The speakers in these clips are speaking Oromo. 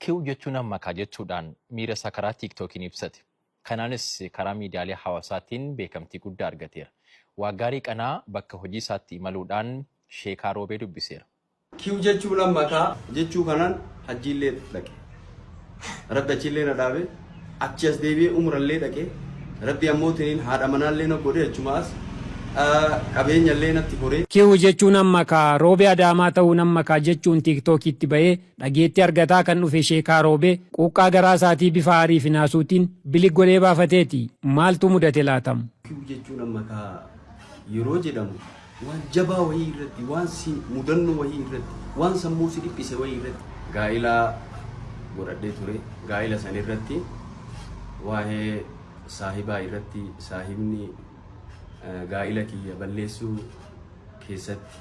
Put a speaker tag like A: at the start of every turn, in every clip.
A: Kiu jechuun ammakaa jechuudhaan miira isaa karaa tiiktookiin ibsate. Kanaanis karaa miidiyaalee hawaasaatiin beekamtii guddaa argateera. Waggaarii qanaa bakka hojii isaatti imaluudhaan Sheekaa Roobee dubbiseera.
B: Kiu jechuun ammakaa jechuu kanaan hajjiillee dhaqe. Rabbi achiillee na dhaabe achi as deebi'ee umrallee dhaqe. Rabbi ammoo tiniin haadha manaallee na godhe achumaas qabeenyallee natti horee.
C: Kiu jechuun ammakaa Roobee Adaamaa ta'uun ammakaa jechuun tiiktookiitti bahee dhageetti argataa kan dhufe Sheekaa Roobee quuqqaa garaa isaatii bifa aarii fi naasuutiin bilig godhee baafateeti. Maaltu mudate laatamu?
B: Kiu jechuun ammakaa yeroo jedhamu waan jabaa wayii irratti, waan si mudannoo wayii irratti, waan sammuu si dhiphise wayii irratti gaa'ilaa godhadhee ture. Gaa'ila san irratti waa'ee saahibaa irratti saahibni gaa'ila kiyya balleessuu keessatti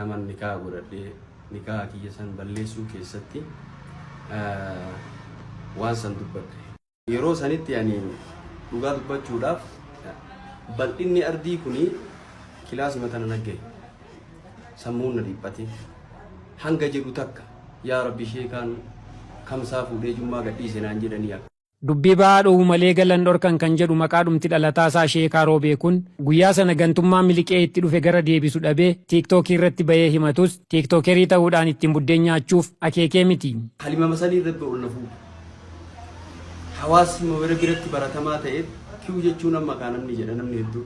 B: nama nikaa godhadhee nikaa kiyya san balleessuu keessatti waan san dubbadhe. Yeroo sanitti ani dhugaa dubbachuudhaaf bal'inni ardii kuni kilaasuma tana naggaye sammuun na dhiphate hanga jedhu takka yaa Rabbi Sheekaan kamsaa fuudhee jummaa gadhiise naan jedhanii akka.
C: Dubbii ba'aa dhowwu malee galan dhorkan kan jedhu maqaa dhumti dhalataa isaa Sheekaa Roobee kun guyyaa sana gantummaa miliqee itti dhufe gara deebisu dhabee tiiktookii irratti bahee himatus tiiktookerii ta'uudhaan ittiin buddeen nyaachuuf akeekee miti.
B: Halima masalii irratti ol nafuu hawaasni mawara biratti baratamaa ta'e Kiu jechuun ammakaa namni jedha namni hedduu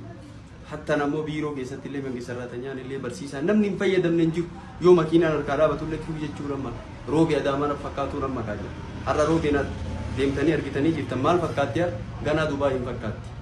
B: hatta namoo biiroo keessatti illee mangi sarratanyaan illee barsiisaa namni hin fayyadamne hin jiru yoo makiinaan harkaa dhaabatullee Kiu jechuun ammakaa Roobee Adaamaa fakkaatuun ammakaa jedhu har'a Roobeen deemtanii argitanii jirtan maal fakkaatti ganaa Dubaay hin fakkaatti.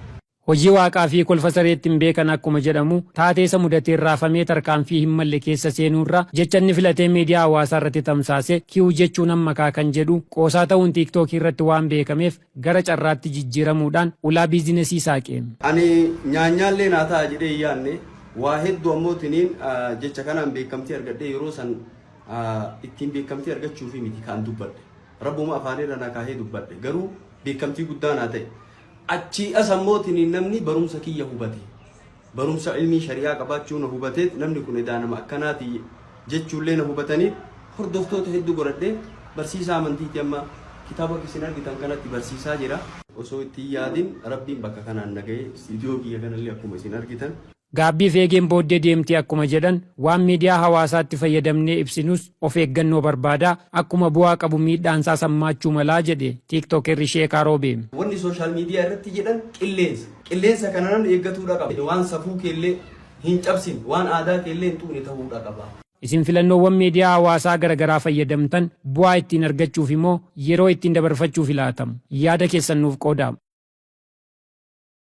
C: Hojii waaqaa fi kolfa sareetti hin beekan akkuma jedhamu taateessa mudatee raafamee tarkaanfii hin malle keessa seenuurra jecha inni filatee miidiyaa hawaasaa irratti tamsaase Kiu jechuun ammakaa kan jedhu qoosaa ta'uun tiiktookii irratti waan beekameef gara carraatti jijjiiramuudhaan ulaa biizinesii saaqe.
B: Ani nyaanyaallee naa ta'a jedhee hin yaadne waa hedduu ammoo tiniin jecha kanaan beekamtii argadhee yeroo san ittiin beekamtii argachuufi miti kan dubbadhe. Rabbuma afaanirra na kaahee dubbadhe garuu beekamtii guddaa naa ta'e. Achi as ammoo tiniin namni barumsa kiyya hubate. Barumsa ilmii shari'aa qabaachuu na hubateet namni kun edaa nama akkanaati jechuullee na hubatanii hordoftoota hedduu godhadhee barsiisaa amantiiti amma kitaaba isin argitan kanatti barsiisaa jira. Osoo itti yaadin Rabbiin bakka kanaan nagahee istiidiyoo kiyya kanallee akkuma isin argitan.
C: Gaabbii feegeen booddee deemtii akkuma jedhan waan miidiyaa hawaasaatti fayyadamnee ibsinus of eeggannoo barbaadaa akkuma bu'aa qabu miidhaansaa sammaachuu malaa jedhe tiiktookerri Sheekaa Roobee.
B: Wanni sooshaal miidiyaa irratti jedhan qilleensa kana namni eeggatuudha qaba. Waan safuu keellee hin cabsin waan aadaa keellee hin tuqne ta'uudha qaba.
C: Isin filannoowwan miidiyaa hawaasaa garaagaraa fayyadamtan bu'aa ittiin argachuuf immoo yeroo ittiin dabarfachuuf ilaatamu yaada keessan nuuf qoodaa.